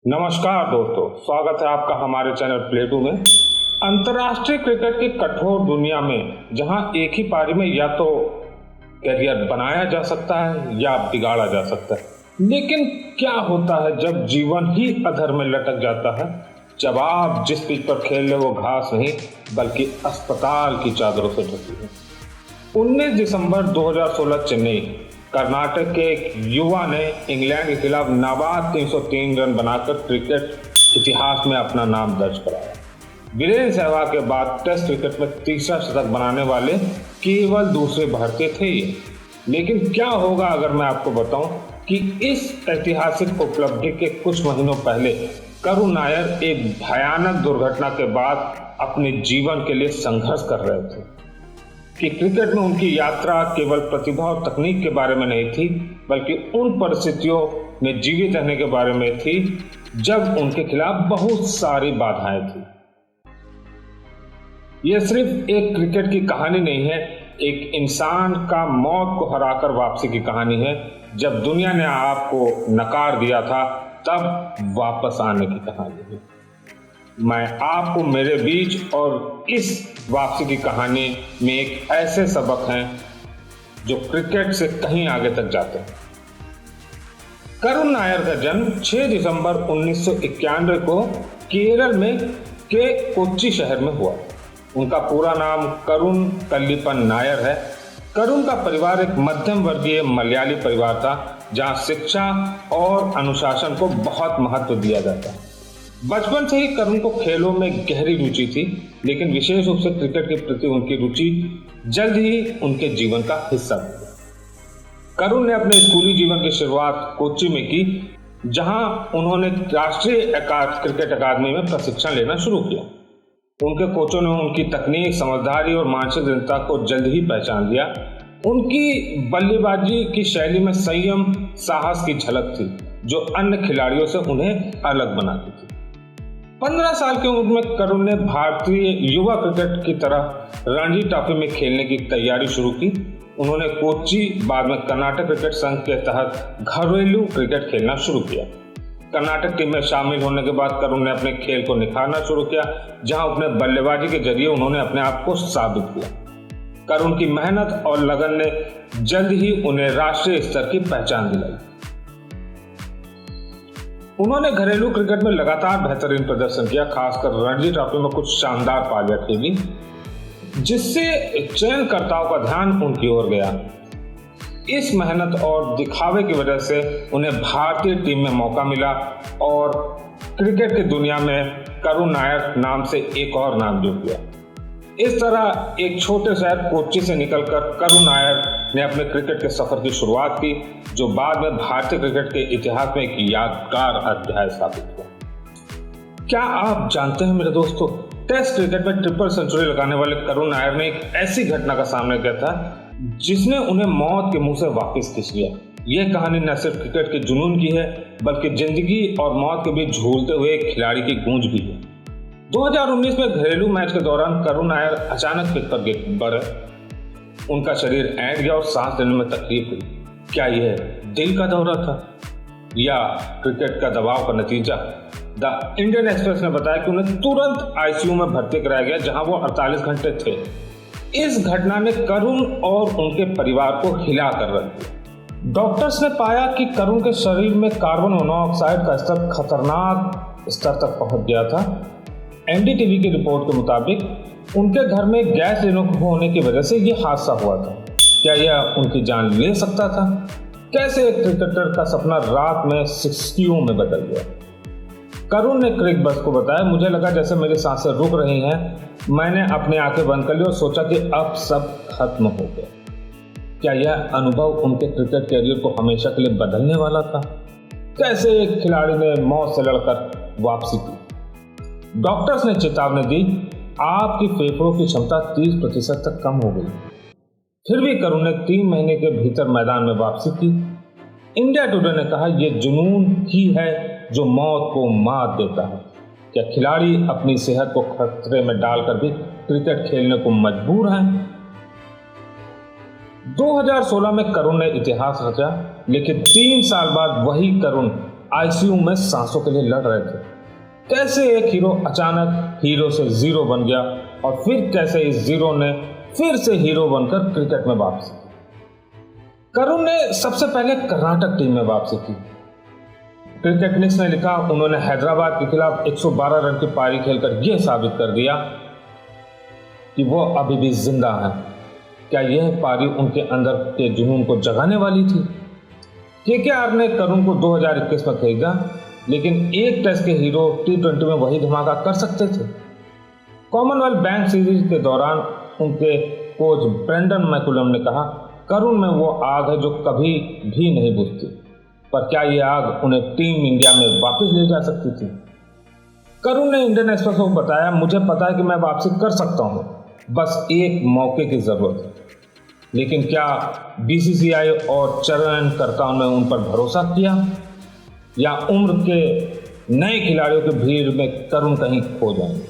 नमस्कार दोस्तों, स्वागत है आपका हमारे चैनल प्ले टू में। अंतर्राष्ट्रीय क्रिकेट की कठोर दुनिया में जहां एक ही पारी में या तो करियर बनाया जा सकता है या बिगाड़ा जा सकता है, लेकिन क्या होता है जब जीवन ही अधर में लटक जाता है? जब आप जिस पिच पर खेल रहे वो घास नहीं बल्कि अस्पताल की चादरों से ढकी है। 19 दिसंबर 2016 चेन्नई, कर्नाटक के एक युवा ने इंग्लैंड के खिलाफ नाबाद 303 रन बनाकर क्रिकेट इतिहास में अपना नाम दर्ज कराया। वीरेंद्र सहवाग के बाद टेस्ट क्रिकेट में तीसरा शतक बनाने वाले केवल दूसरे भारतीय थे ये। लेकिन क्या होगा अगर मैं आपको बताऊं कि इस ऐतिहासिक उपलब्धि के कुछ महीनों पहले करुण नायर एक भयानक दुर्घटना के बाद अपने जीवन के लिए संघर्ष कर रहे थे। कि क्रिकेट में उनकी यात्रा केवल प्रतिभा और तकनीक के बारे में नहीं थी, बल्कि उन परिस्थितियों में जीवित रहने के बारे में थी जब उनके खिलाफ बहुत सारी बाधाएं थी। यह सिर्फ एक क्रिकेट की कहानी नहीं है, एक इंसान का मौत को हराकर वापसी की कहानी है। जब दुनिया ने आपको नकार दिया था तब वापस आने की कहानी है। मैं आपको मेरे बीच और इस वापसी की कहानी में एक ऐसे सबक हैं जो क्रिकेट से कहीं आगे तक जाते हैं। करुण नायर का जन्म 6 दिसंबर 1991 को केरल में के कोच्चि शहर में हुआ। उनका पूरा नाम करुण कल्लीपन नायर है। करुण का परिवार एक मध्यम वर्गीय मलयाली परिवार था, जहां शिक्षा और अनुशासन को बहुत महत्व दिया जाता है। बचपन से ही करुण को खेलों में गहरी रुचि थी, लेकिन विशेष रूप से क्रिकेट के प्रति उनकी रुचि जल्द ही उनके जीवन का हिस्सा बन गई। करुण ने अपने स्कूली जीवन की शुरुआत कोच्चि में की, जहां उन्होंने राष्ट्रीय क्रिकेट अकादमी में प्रशिक्षण लेना शुरू किया। उनके कोचों ने उनकी तकनीक, समझदारी और मानसिक दृढ़ता को जल्द ही पहचान लिया। उनकी बल्लेबाजी की शैली में संयम, साहस की झलक थी, जो अन्य खिलाड़ियों से उन्हें अलग बनाती थी। 15 साल की उम्र में करुण ने भारतीय युवा क्रिकेट की तरह रणजी ट्रॉफी में खेलने की तैयारी शुरू की। उन्होंने कोच्चि, बाद में कर्नाटक क्रिकेट संघ के तहत घरेलू क्रिकेट खेलना शुरू किया। कर्नाटक टीम में शामिल होने के बाद करुण ने अपने खेल को निखारना शुरू किया, जहां अपने बल्लेबाजी के जरिए उन्होंने अपने आप को साबित किया। करुण की मेहनत और लगन ने जल्द ही उन्हें राष्ट्रीय स्तर की पहचान दिलाई। उन्होंने घरेलू क्रिकेट में लगातार बेहतरीन प्रदर्शन किया, खासकर रणजी ट्रॉफी में कुछ शानदार पारियां खेली, जिससे चयनकर्ताओं का ध्यान उनकी ओर गया। इस मेहनत और दिखावे की वजह से उन्हें भारतीय टीम में मौका मिला और क्रिकेट की दुनिया में करुण नायर नाम से एक और नाम जुड़ गया। इस तरह एक छोटे शहर कोच्चि से निकलकर करुण नायर ने अपने क्रिकेट के सफर की शुरुआत की, जो बाद में भारतीय क्रिकेट के इतिहास में एक यादगार अध्याय साबित हुआ। क्या आप जानते हैं मेरे दोस्तों, टेस्ट क्रिकेट में ट्रिपल सेंचुरी लगाने वाले करुण नायर ने एक ऐसी घटना का सामना किया था जिसने उन्हें मौत के मुंह से वापस खींच लिया। यह कहानी न सिर्फ क्रिकेट के जुनून की है, बल्कि जिंदगी और मौत के बीच झूलते हुए एक खिलाड़ी की गूंज भी है। 2019 में घरेलू मैच के दौरान करुण नायर अचानक पिच पर गिर पड़े। उनका शरीर ऐंठ गया और सांस लेने में तकलीफ हुई। क्या यह दिल का दौरा था या क्रिकेट का दबाव का नतीजा? द इंडियन एक्सप्रेस ने बताया कि उन्हें तुरंत आईसीयू में भर्ती कराया गया, जहां वो 48 घंटे थे। इस घटना ने करुण और उनके परिवार को हिला कर रख दिया। डॉक्टर्स ने पाया कि करुण के शरीर में कार्बन मोनोऑक्साइड का स्तर खतरनाक स्तर तक पहुंच गया था। एनडीटीवी की रिपोर्ट के मुताबिक उनके घर में गैस लीक होने की वजह से यह हादसा हुआ था। क्या यह उनकी जान ले सकता था? कैसे एक क्रिकेटर का सपना रात में 60 में बदल गया? करुण ने क्रिक बस को बताया, मुझे लगा जैसे मेरी सांसें रुक रही हैं। मैंने अपनी आंखें बंद कर ली और सोचा कि अब सब खत्म हो गया। क्या यह अनुभव उनके क्रिकेट कैरियर को हमेशा के लिए बदलने वाला था? कैसे एक खिलाड़ी ने मौत से लड़कर वापसी की? डॉक्टर्स ने चेतावनी दी, आपकी फेफड़ों की क्षमता 30% तक कम हो गई। फिर भी करुण ने 3 महीने के भीतर मैदान में वापसी की। इंडिया टुडे ने कहा, यह जुनून ही है जो मौत को मात देता है। क्या खिलाड़ी अपनी सेहत को खतरे में डालकर भी क्रिकेट खेलने को मजबूर हैं? 2016 में करुण ने इतिहास रचा, लेकिन 3 साल बाद वही करुण आईसीयू में सांसों के लिए लड़ रहे थे। कैसे एक हीरो अचानक हीरो से जीरो बन गया और फिर कैसे इस जीरो ने फिर से हीरो बनकर क्रिकेट में वापसी। करुण ने सबसे पहले कर्नाटक टीम में वापसी की। क्रिकेट न्यूज़ ने लिखा, उन्होंने हैदराबाद के खिलाफ 112 रन की पारी खेलकर यह साबित कर दिया कि वो अभी भी जिंदा है। क्या यह पारी उनके अंदर के जुनून को जगाने वाली थी? केकेआर ने करुण को 2021 में खरीदा, लेकिन एक टेस्ट के हीरो T20 में वही धमाका कर सकते थे। कॉमनवेल्थ बैंक सीरीज के दौरान उनके कोच ब्रेंडन मैकुलम ने कहा, करुण में वो आग है जो कभी भी नहीं बुझती, पर क्या ये आग उन्हें टीम इंडिया में वापस ले जा सकती थी? करुण ने इंडियन एक्सप्रेस को बताया, मुझे पता है कि मैं वापसी कर सकता हूँ, बस एक मौके की जरूरत है। लेकिन क्या बीसीसीआई और चयनकर्ताओं ने उन पर भरोसा किया, या उम्र के नए खिलाड़ियों की भीड़ में करुण कहीं खो जाएंगे?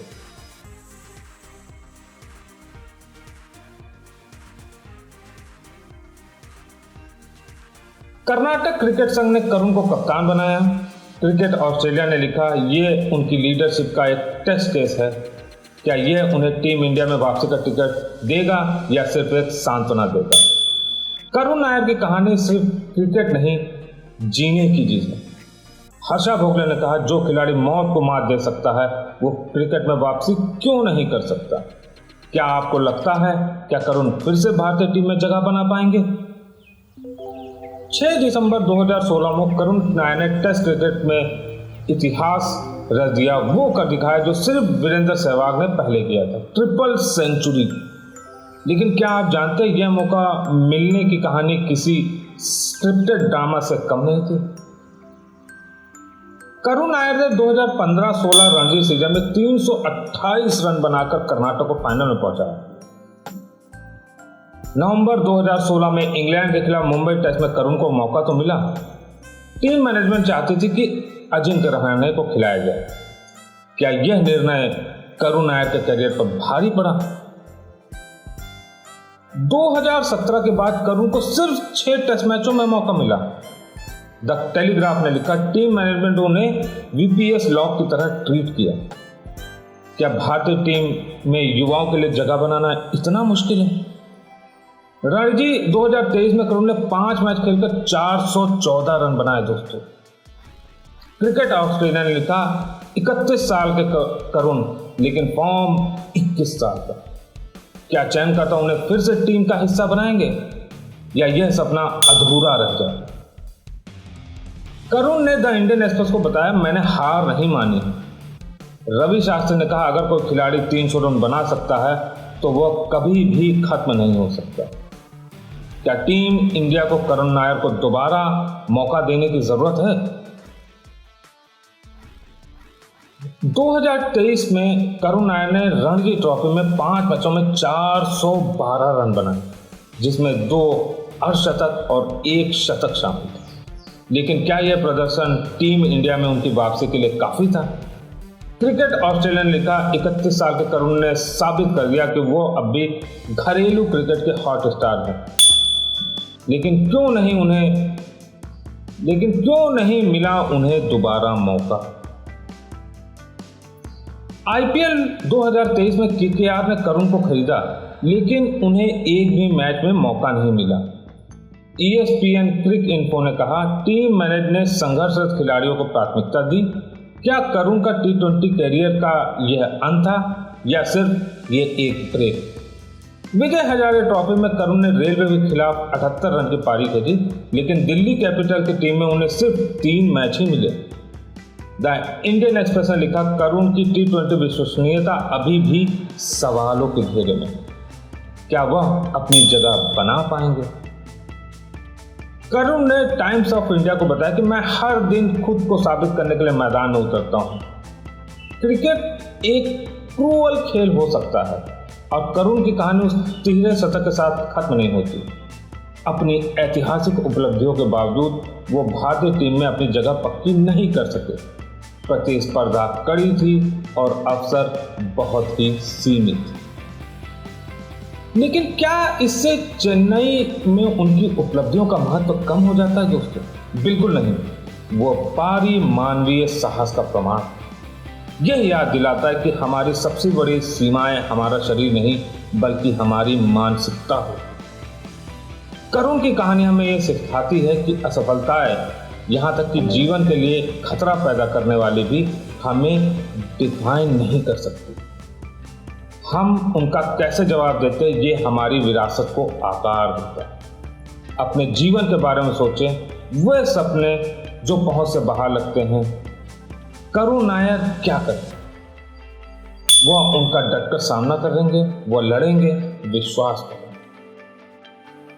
कर्नाटक क्रिकेट संघ ने करुण को कप्तान बनाया। क्रिकेट ऑस्ट्रेलिया ने लिखा, ये उनकी लीडरशिप का एक टेस्ट केस है। क्या यह उन्हें टीम इंडिया में वापसी का टिकट देगा या सिर्फ एक सांत्वना देगा? करुण नायर की कहानी सिर्फ क्रिकेट नहीं, जीने की चीज है। हर्षा भोगले ने कहा, जो खिलाड़ी मौत को मात दे सकता है वो क्रिकेट में वापसी क्यों नहीं कर सकता? क्या आपको लगता है क्या करुण फिर से भारतीय टीम में जगह बना पाएंगे? 6 दिसंबर 2016 में करुण नायर ने टेस्ट क्रिकेट में इतिहास रच दिया, वो कर दिखाया जो सिर्फ वीरेंद्र सहवाग ने पहले किया था, ट्रिपल सेंचुरी। लेकिन क्या आप जानते हैं यह मौका मिलने की कहानी किसी स्क्रिप्टेड ड्रामा से कम नहीं थी। करुण नायर ने 2015-16 रणजी सीजन में 328 रन बनाकर कर्नाटक को फाइनल में पहुंचाया। नवंबर 2016 में इंग्लैंड के खिलाफ मुंबई टेस्ट में करुण को मौका तो मिला। टीम मैनेजमेंट चाहती थी कि अजिंक्य रहाणे को खिलाया जाए। क्या यह निर्णय करुण नायर के करियर पर भारी पड़ा? 2017 के बाद करुण को सिर्फ 6 टेस्ट मैचों में मौका मिला। द टेलीग्राफ ने लिखा, टीम मैनेजमेंट उन्हें वीपीएस लॉक की तरह ट्रीट किया। क्या भारतीय टीम में युवाओं के लिए जगह बनाना इतना मुश्किल है? रणजी 2023 में करुण ने 5 मैच खेलकर 414 रन बनाए। दोस्तों, क्रिकेट ऑस्ट्रेलिया ने लिखा, 31 साल के करुण, लेकिन फॉर्म 21 साल का। क्या चयनकर्ता उन्हें फिर से टीम का हिस्सा बनाएंगे या यह सपना अधूरा रह जाए? करुण ने द इंडियन एक्सप्रेस को बताया, मैंने हार नहीं मानी। रवि शास्त्री ने कहा, अगर कोई खिलाड़ी 300 रन बना सकता है तो वह कभी भी खत्म नहीं हो सकता। क्या टीम इंडिया को करुण नायर को दोबारा मौका देने की जरूरत है? 2023 में करुण नायर ने रणजी ट्रॉफी में 5 मैचों में 412 रन बनाए, जिसमें 2 अर्धशतक और 1 शतक शामिल थे। लेकिन क्या यह प्रदर्शन टीम इंडिया में उनकी वापसी के लिए काफी था? क्रिकेट ऑस्ट्रेलिया ने लिखा, 31 साल के करुण ने साबित कर दिया कि वो अब भी घरेलू क्रिकेट के हॉट स्टार हैं। लेकिन क्यों नहीं मिला उन्हें दोबारा मौका? आईपीएल 2023 में केकेआर ने करुण को खरीदा, लेकिन उन्हें एक भी मैच में मौका नहीं मिला। ESPN क्रिक इन्फो ने कहा, टीम मैनेजमेंट ने संघर्षरत खिलाड़ियों को प्राथमिकता दी। क्या करुण का T20 कैरियर का यह अंत था या सिर्फ ये एक ब्रेक? विजय हजारे ट्रॉफी में करुण ने रेलवे के खिलाफ 78 रन की पारी खेली, लेकिन दिल्ली कैपिटल की टीम में उन्हें सिर्फ 3 मैच ही मिले। द इंडियन एक्सप्रेस ने लिखा, करुण की T20 विश्वसनीयता अभी भी सवालों के घेरे में। क्या वह अपनी जगह बना पाएंगे? करुण ने टाइम्स ऑफ इंडिया को बताया कि मैं हर दिन खुद को साबित करने के लिए मैदान में उतरता हूं। क्रिकेट एक क्रूअल खेल हो सकता है और करुण की कहानी उस तिहरे शतक के साथ खत्म नहीं होती। अपनी ऐतिहासिक उपलब्धियों के बावजूद वो भारतीय टीम में अपनी जगह पक्की नहीं कर सके। प्रतिस्पर्धा कड़ी थी और अवसर बहुत ही सीमित थे। लेकिन क्या इससे चेन्नई में उनकी उपलब्धियों का महत्व कम हो जाता है? दोस्तों, बिल्कुल नहीं। वो पारी मानवीय साहस का प्रमाण। यह याद दिलाता है कि हमारी सबसे बड़ी सीमाएं हमारा शरीर नहीं बल्कि हमारी मानसिकता हो। करुण की कहानी हमें यह सिखाती है कि असफलताएं, यहाँ तक कि जीवन के लिए खतरा पैदा करने वाली भी हमें डिफाइन नहीं कर सकती। हम उनका कैसे जवाब देते हैं ये हमारी विरासत को आकार देता है। अपने जीवन के बारे में सोचें, वे सपने जो पहुंच से बाहर लगते हैं। करुण नायर क्या करें? वह उनका डटकर सामना करेंगे, वह लड़ेंगे, विश्वास करें।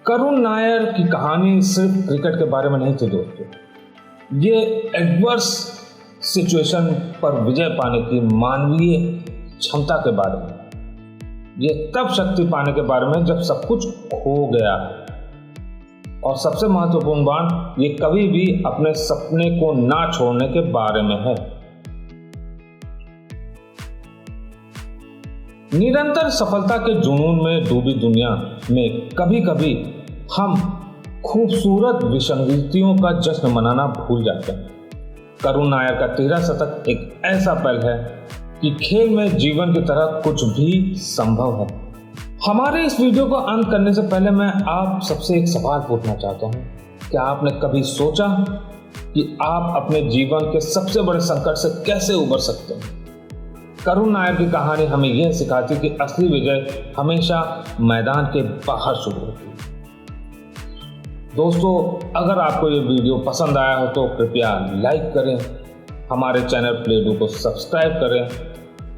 करुण नायर की कहानी सिर्फ क्रिकेट के बारे में नहीं थी दोस्तों, ये एडवर्स सिचुएशन पर विजय पाने की मानवीय क्षमता के बारे में, ये तब शक्ति पाने के बारे में जब सब कुछ खो गया। और सबसे महत्वपूर्ण बात, ये कभी भी अपने सपने को ना छोड़ने के बारे में है। निरंतर सफलता के जुनून में डूबी दुनिया में कभी कभी हम खूबसूरत विसंगतियों का जश्न मनाना भूल जाते हैं। करुण नायर का 13 शतक एक ऐसा पल है कि खेल में जीवन की तरह कुछ भी संभव है। हमारे इस वीडियो को अंत करने से पहले मैं आप सबसे एक सवाल पूछना चाहता हूँ। क्या आपने कभी सोचा कि आप अपने जीवन के सबसे बड़े संकट से कैसे उबर सकते हैं? करुण नायर की कहानी हमें यह सिखाती कि असली विजय हमेशा मैदान के बाहर शुरू होती है। दोस्तों, अगर आपको ये वीडियो पसंद आया हो तो कृपया लाइक करें, हमारे चैनल प्लेडू को सब्सक्राइब करें।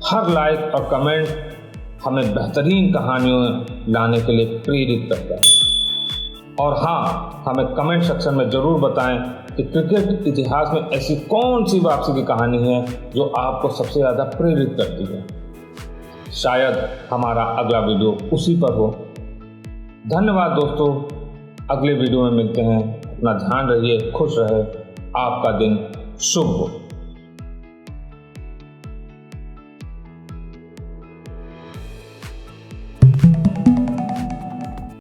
हर लाइक और कमेंट हमें बेहतरीन कहानियों लाने के लिए प्रेरित करता है। और हाँ, हमें कमेंट सेक्शन में ज़रूर बताएं कि क्रिकेट इतिहास में ऐसी कौन सी वापसी की कहानी है जो आपको सबसे ज़्यादा प्रेरित करती है। शायद हमारा अगला वीडियो उसी पर हो। धन्यवाद दोस्तों, अगले वीडियो में मिलते हैं। अपना ध्यान रखिए, खुश रहे, आपका दिन शुभ हो।